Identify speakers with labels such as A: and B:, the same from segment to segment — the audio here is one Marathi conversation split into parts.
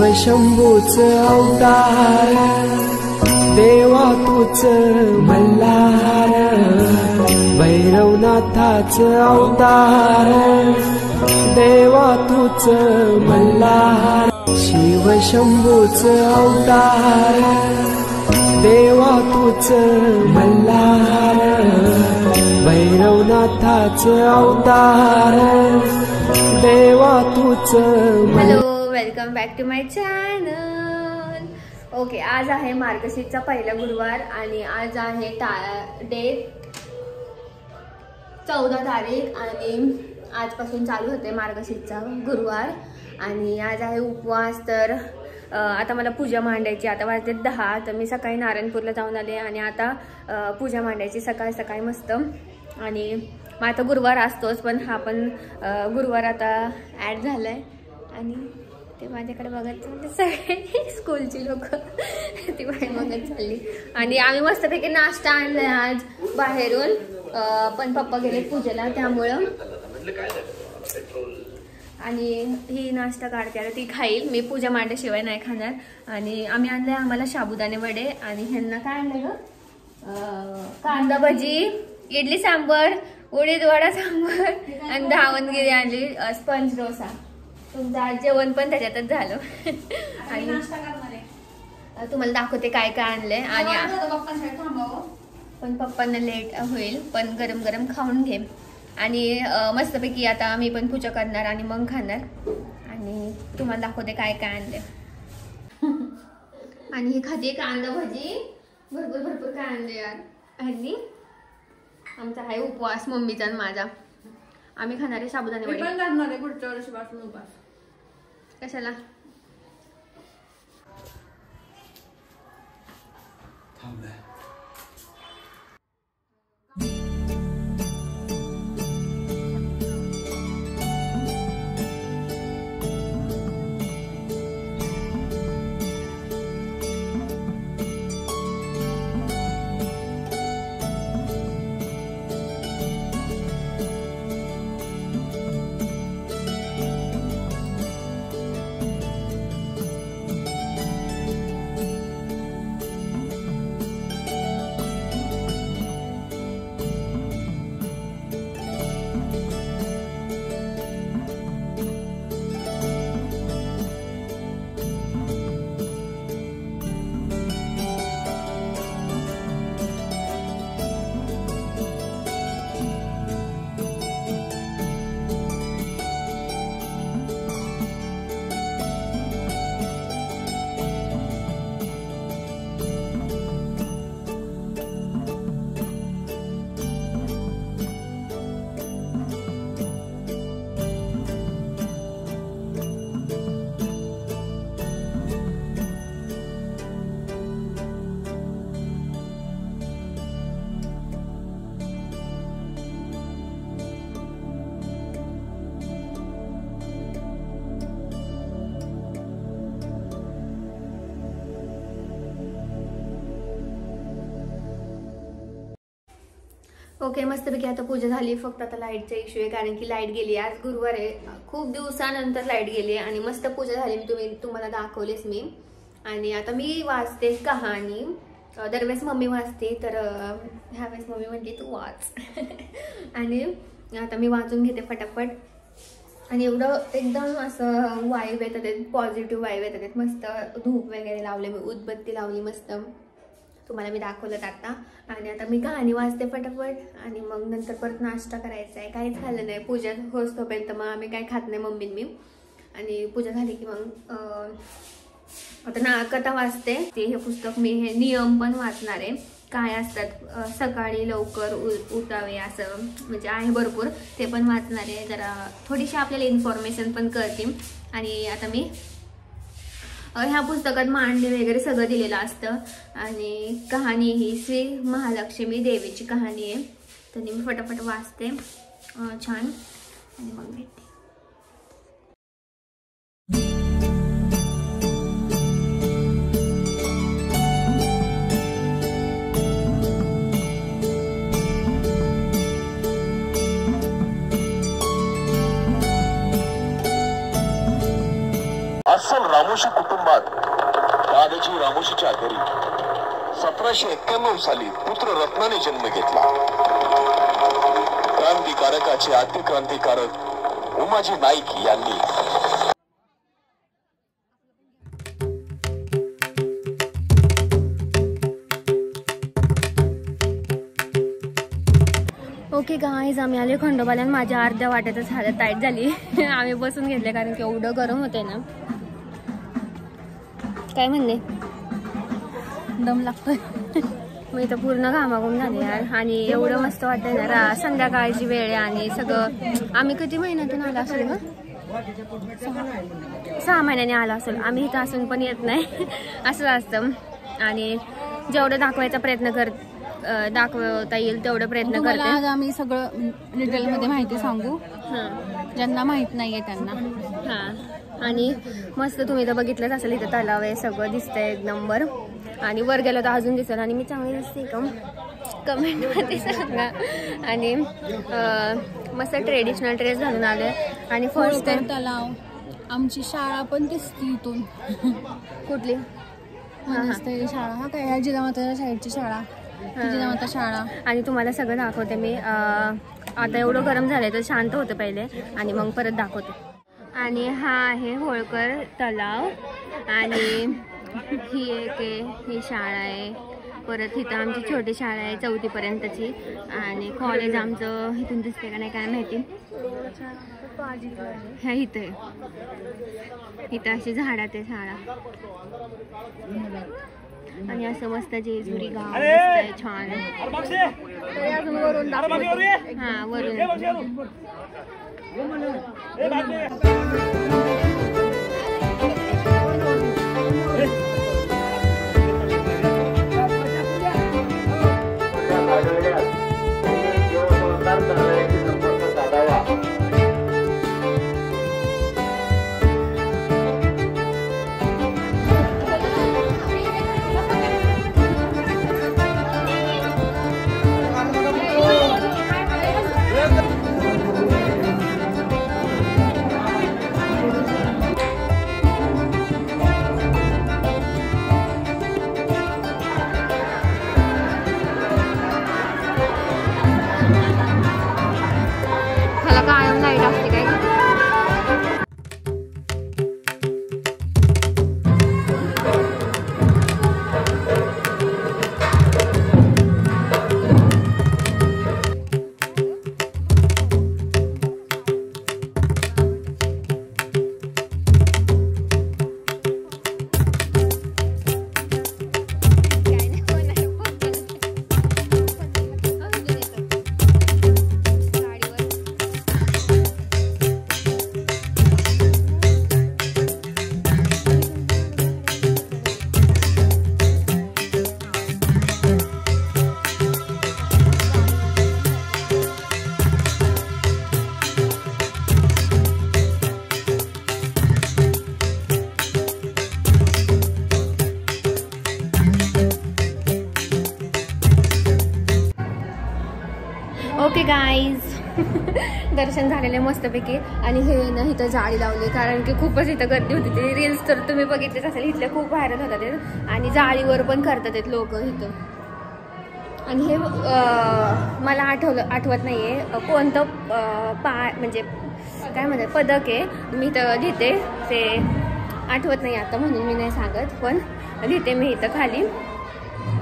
A: शिवशंभूच अवतार देवा तूच मल्हार भैरवनाथाच अवतार देवा तूच मल्हार शिवशंभूच अवतार देवा तूच मल्हार भैरवनाथाच अवतार देवा तूच।
B: Hello, welcome back to my channel. Okay, आज आहे मार्गशीर्षचा पहिला गुरुवार आणि आज आहे डेट 14 तारीख आणि आजपासून चालू होते मार्गशीर्षचा गुरुवार आणि आज आहे उपवास। तर आता मला पूजा मांडायची, आता वाजते 10। तर मी सकाळी नारायणपूरला जाऊन आले आणि आता पूजा मांडायची सकाळी सकाळी मस्त। आणि मग आता गुरुवार असतोच, पण हा पण गुरुवार आता ॲड झालाय आणि ते माझ्याकडे बघत चालले सगळे स्कूलची लोक ती बाहेर बघत चालली। आणि आम्ही मस्तपैकी नाश्ता आणलाय आज बाहेरून, पण पप्पा गेले पूजेला त्यामुळं। आणि ही नाश्ता काढते आता, ती खाईल, मी पूजा मांडल्याशिवाय नाही खाणार। आणि आम्ही आणले आम्हाला साबुदाणे वडे आणि ह्यांना काय आणलं ग, कांदा भजी, इडली सांबर, उडीद वडा सांबर आणि धावणगिरी आणली, स्पंज डोसा। तुमचं आज जेवण पण त्याच्यातच झालं। आणि तुम्हाला दाखवते काय काय आणलंय। आणि पण पप्पांना लेट होईल, पण गरम गरम खाऊन घे। आणि मस्तपैकी आता मी पण पूजा करणार आणि मग खाणार आणि तुम्हाला दाखवते काय काय आणले। आणि ही खाते कांदा भजी, भरपूर भरपूर काय आणले यार ह्यांनी। आमचा आहे उपवास, मम्मीचा आणि माझा। आम्ही खाणार आहे साबुदाणे वडे।
C: पण करणार आहे पुढच्या वर्षीपासून उपवास।
B: कशाला ओके, मस्तपैकी आता पूजा झाली। फक्त आता लाईटचा इश्यू आहे, कारण की लाईट गेली, आज गुरुवार आहे, खूप दिवसानंतर लाईट गेली आणि मस्त पूजा झाली, तुम्हाला दाखवलेच मी। आणि आता मी वाचते कहाणी, दरवेळेस मम्मी वाचते, तर ह्यावेळेस मम्मी म्हणली तू वाच। आणि आता मी वाचून घेते फटाफट। आणि एवढं एकदम असं वाईब येतात, पॉझिटिव्ह वाईब येतात, मस्त धूप वगैरे लावले, मी उदबत्ती लावली मस्त, तुम्हाला मी दाखवलं आता। आणि आता मी कहाणी वाचते फटाफट आणि मग नंतर परत नाश्ता करायचा आहे। काहीच खाल्लं नाही, पूजा होस तोपर्यंत मग आम्ही काही खात नाही, मम्मी मी। आणि पूजा झाली की मग आता ना कथा वाचते, ते हे पुस्तक मी हे नियम पण वाचणार आहे, काय असतात सकाळी लवकर उठावे असं, म्हणजे आहे भरपूर, ते पण वाचणार आहे। जरा थोडीशी आपल्याला इन्फॉर्मेशन पण कळते। आणि आता मी ह्या पुस्तकात मांडणी वगैरे सगळं दिलेलं असतं। आणि कहाणी ही श्री महालक्ष्मी देवीची कहाणी आहे, तर मी फटाफट वाचते छान आणि मग भेटते।
D: अस्सल रामोशी कुटुंबात दादाजी रामोशीच्या घरी 1791 साली पुत्र रत्नाने जन्म घेतला. क्रांतिकारकाचे आद्य क्रांतिकारक उमाजी नाईक यांनी
B: ओके गाईज, आम्ही आले खंडोबाला. माझ्या अर्ध्या वाट्यातच हालत टाईट झाली. आम्ही बसून घेतले कारण की एवढं गरम होते ना. काय म्हणणे, दम लागतोय. मी तर पूर्ण घामाघूम झाले यार. आणि एवढं मस्त वाटतंय ना. संध्याकाळची वेळ आहे आणि सगळं. आम्ही किती महिन्यातून आलो असेल ना? 6 महिन्याने आलो असेल. आम्ही इथं असून पण येत नाही असं असतं. आणि जेवढं दाखवायचा प्रयत्न दाखवता येईल तेवढं प्रयत्न करते.
C: आज आम्ही सगळं डिटेलमध्ये माहिती सांगू, ज्यांना माहित नाहीये त्यांना.
B: हां, आणि मस्त तुम्ही तर बघितलंच असेल, इथं तलाव आहे, सगळं दिसतंय एक नंबर. आणि वर गेलं तर अजून दिसेल. आणि मी चांगली दिसते का कमेंटमध्ये सांगा. आणि मस्त ट्रेडिशनल ड्रेस घालून आले. आणि फर्स्ट टाइम
C: तलाव, आमची शाळा पण दिसते इथून.
B: कुठली
C: शाळा? हा काय जिजामाता साईडची शाळा, जिजामाता शाळा.
B: आणि तुम्हाला सगळं दाखवते मी. आता एवढं गरम झालंय तर शांत होतं पहिले आणि मग परत दाखवते. आणि हा आहे होळकर तलाव. आणि ही ही शाळा आहे. परत इथं आमची छोटी शाळा आहे 4थी पर्यंतची. आणि कॉलेज आमचं इथून दिसते का नाही काय माहिती. ह्या इथं आहे, इथं अशी झाडात आहे शाळा. आणि असं मस्त जेजुरी गाव दिसतंय छान. वरून हा वरून ओके गाईज, दर्शन झालेले मस्तपैकी. आणि हे ना इथं जाळी लावली कारण की खूपच इथं गर्दी होती. ते रील्स तर तुम्ही बघितलेच असेल, इथले खूप व्हायरल होतात ते. आणि जाळीवर पण करतात आहेत लोक इथं. आणि हे मला आठवत नाही आहे कोणतं म्हणजे काय म्हणतात पदक आहे. मी इथं लिहिते, ते आठवत नाही आता म्हणून मी नाही सांगत, पण लिहिते मी इथं खाली.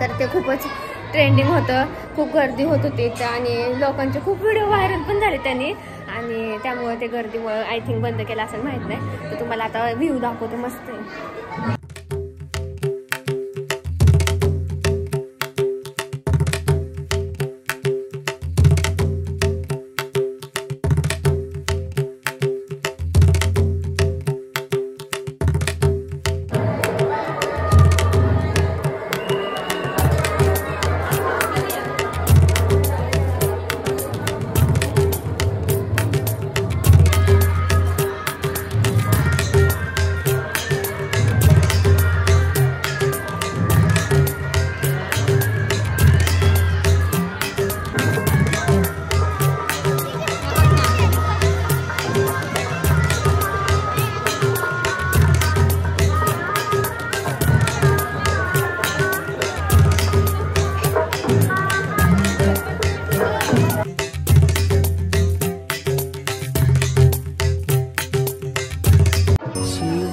B: तर ते खूपच ट्रेंडिंग होतं, खूप गर्दी होत होती. आणि लोकांचे खूप व्हिडिओ व्हायरल पण झाले त्यांनी. आणि त्यामुळे ते गर्दीमुळे आय थिंक बंद केलं असेल, माहीत नाही. तर तुम्हाला आता व्ह्यू दाखवते मस्त आहे.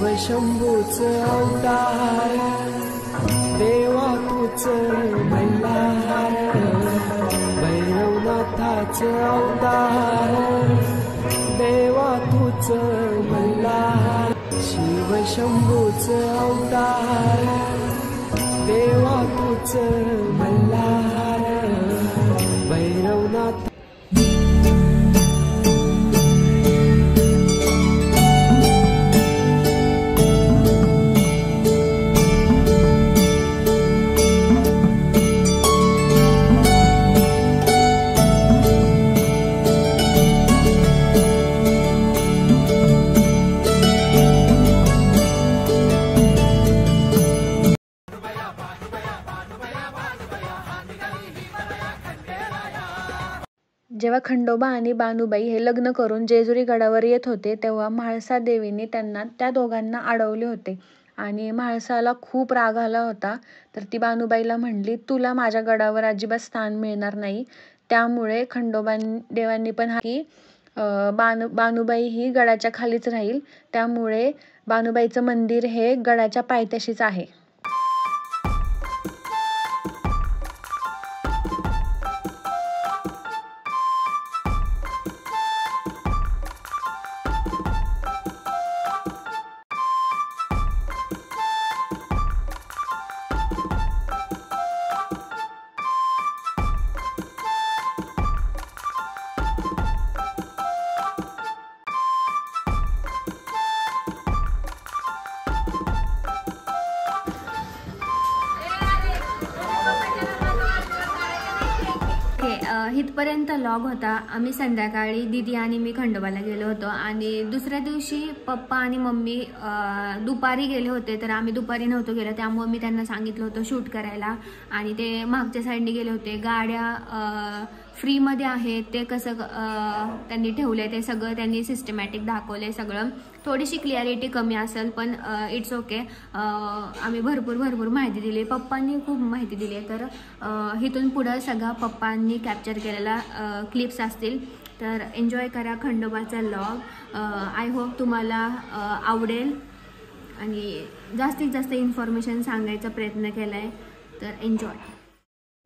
A: शिवशंभूच अवतार देवा तूच मल्हार भैरवनाथाच अवतार देवा तूच मल्हार शिवशंभूच अवतार देवा तूच मल्हार भैरवनाथ
C: जेव्हा खंडोबा आणि बानुबाई हे लग्न करून जेजुरी गडावर येत होते तेव्हा म्हाळसा देवीने त्यांना त्या दोघांना अडवले होते आणि म्हाळसाला खूप राग आला होता. तर ती बानुबाईला म्हणली, तुला माझ्या गडावर अजिबात स्थान मिळणार नाही. त्यामुळे खंडोबा देवांनी पण की बानुबाई ही गडाच्या खालीच राहील. त्यामुळे बानुबाईचं मंदिर हे गडाच्या पायथ्याशीच आहे.
B: इथपर्यंत लॉग होता. आम्ही संध्याकाळी दीदी आणि मी खंडोबाला गेलो होतो आणि दुसऱ्या दिवशी पप्पा आणि मम्मी दुपारी गेले होते. तर आम्ही दुपारी नव्हतो गेलो, त्यामुळे मी त्यांना सांगितलं होतं शूट करायला आणि ते मागच्या साईडने गेले होते. गाड्या फ्रीमध्ये आहेत, ते कसं त्यांनी ठेवलं ते सगळं त्यांनी सिस्टमॅटिक दाखवलं सगळं. थोडीशी क्लिअरिटी कमी असेल पण इट्स ओके. आम्ही भरपूर माहिती दिली, पप्पांनी खूप माहिती दिली. तर इथून पुढं सगळा पप्पांनी कॅप्चर केलेला क्लिप्स असतील. तर एन्जॉय करा खंडोबाचा लॉग. आय होप तुम्हाला आवडेल आणि जास्तीत जास्त इन्फॉर्मेशन सांगायचा प्रयत्न केला आहे. तर एन्जॉय.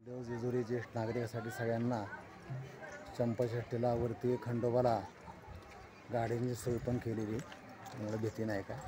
E: देव जेजुरी ज्येष्ठ नागरिकांसाठी सगळ्यांना चंपाषष्ठीला वरती खंडोबाला गाड्यांची सोय पण केलेली, त्यामुळे भीती नाही काय.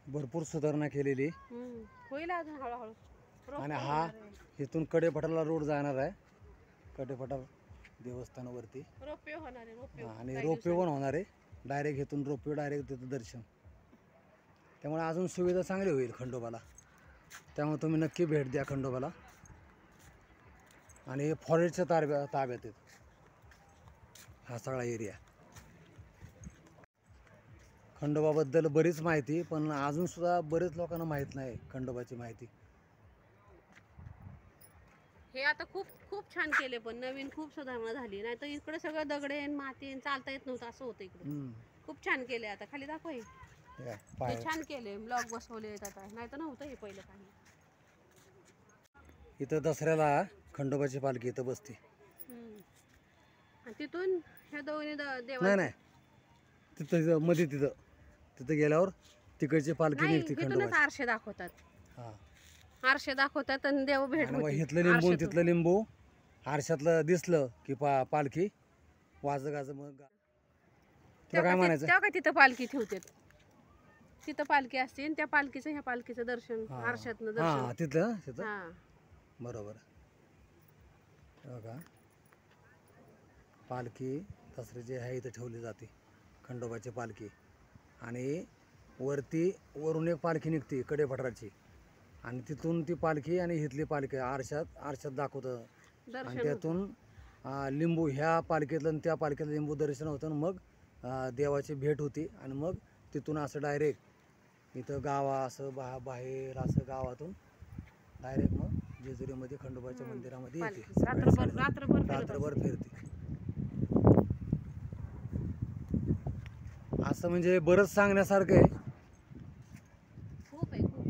E: भरपूर सुधारणा केलेली
F: होईल अजून हळूहळू.
E: आणि हा इथून कडेपठारला रोड जाणार आहे, कडेपठार देवस्थानावरती
F: रोपवे होणार आहे.
E: आणि रोपवे पण होणार आहे. डायरेक्ट इथून रोपवे डायरेक्ट तिथं दर्शन. त्यामुळे अजून सुविधा चांगली होईल खंडोबाला. त्यामुळे तुम्ही नक्की भेट द्या खंडोबाला. आणि हे फॉरेस्टच्या ताब्यात आहेत हा सगळा एरिया. खंडोबाबद्दल बरीच माहिती, पण अजून सुद्धा बरेच लोकांना माहीत नाही खंडोबाची माहिती.
F: हे आता खूप छान केले, पण नवीन खूप सुधारणा झाली. नाही तर इकडे सगळं दगडे माती चालता येत नव्हतं, असं होतं इकडे. खूप छान केले. आता खाली दाखव. हे छान केले, ब्लॉग बसवले आता. नाही तर नव्हतं हे पहिलं काही.
E: इथं दसऱ्याला खंडोबाची पालखी इथं बसते.
F: तिथून ह्या दोन्ही
E: नाही तिथं मध्ये तिथं गेल्यावर तिकडची पालखी निघते खंडोबाची.
F: आरशे दाखवतात. आरशे दाखवतात आणि देव भेट होते.
E: इथलं लिंबू तिथलं लिंबू आरशातलं दिसलं की पालखी वाज गाज. मग काय म्हणायचं,
F: तेव्हा काय तिथं पालखी ठेवतात. तिथं पालखी असते आणि त्या पालखीचं ह्या पालखीचं दर्शन आरशातनं दर्शन.
E: तिथं
F: हा
E: बरोबर. बघा पालखी दसरे जे आहे इथं ठेवली जाते, खंडोबाची पालखी. आणि वरून एक पालखी निघते कडेपठाराची आणि तिथून ती पालखी आणि इथली पालखी आरशात दाखवतं. आणि त्यातून लिंबू ह्या पालखीतलं आणि त्या पालखीतलं लिंबू दर्शन होतं आणि मग देवाची भेट होती. आणि मग तिथून असं डायरेक्ट इथं असं बाहेर असं गावातून डायरेक्ट मग जेजुरीमध्ये खंडोबाच्या मंदिरामध्ये येते. रात्रभर फिरते. असं म्हणजे बरंच सांगण्यासारखं आहे.
F: खूप आहे खूप.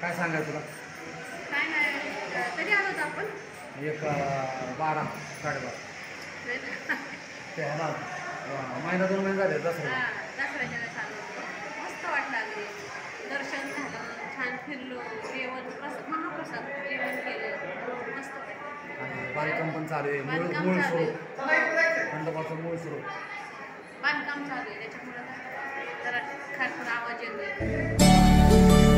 E: काय सांगायचं तुला?
F: काय नाही. कधी आलो होतो आपण?
E: एक 12 साडेबारा ते ह्याला महिना 2 महिने झाले दसऱ्याला.
F: दसऱ्याच्या वेळेस आलो होतो. मस्त वाटलं अगदी. दर्शन झालं, छान फिरलो, जेवण महाप्रसाद जेवण केलं, मस्त वाटलं.
E: आणि बांधकाम पण चालू आहे.
F: बांधकाम
E: मूळ
F: चालू आहे.
E: स्वरूप खंडोबाचं मूळ स्वरूप
F: बांधकाम चालू आहे त्याच्यामुळं जरा खारखुर आवाज येतोय.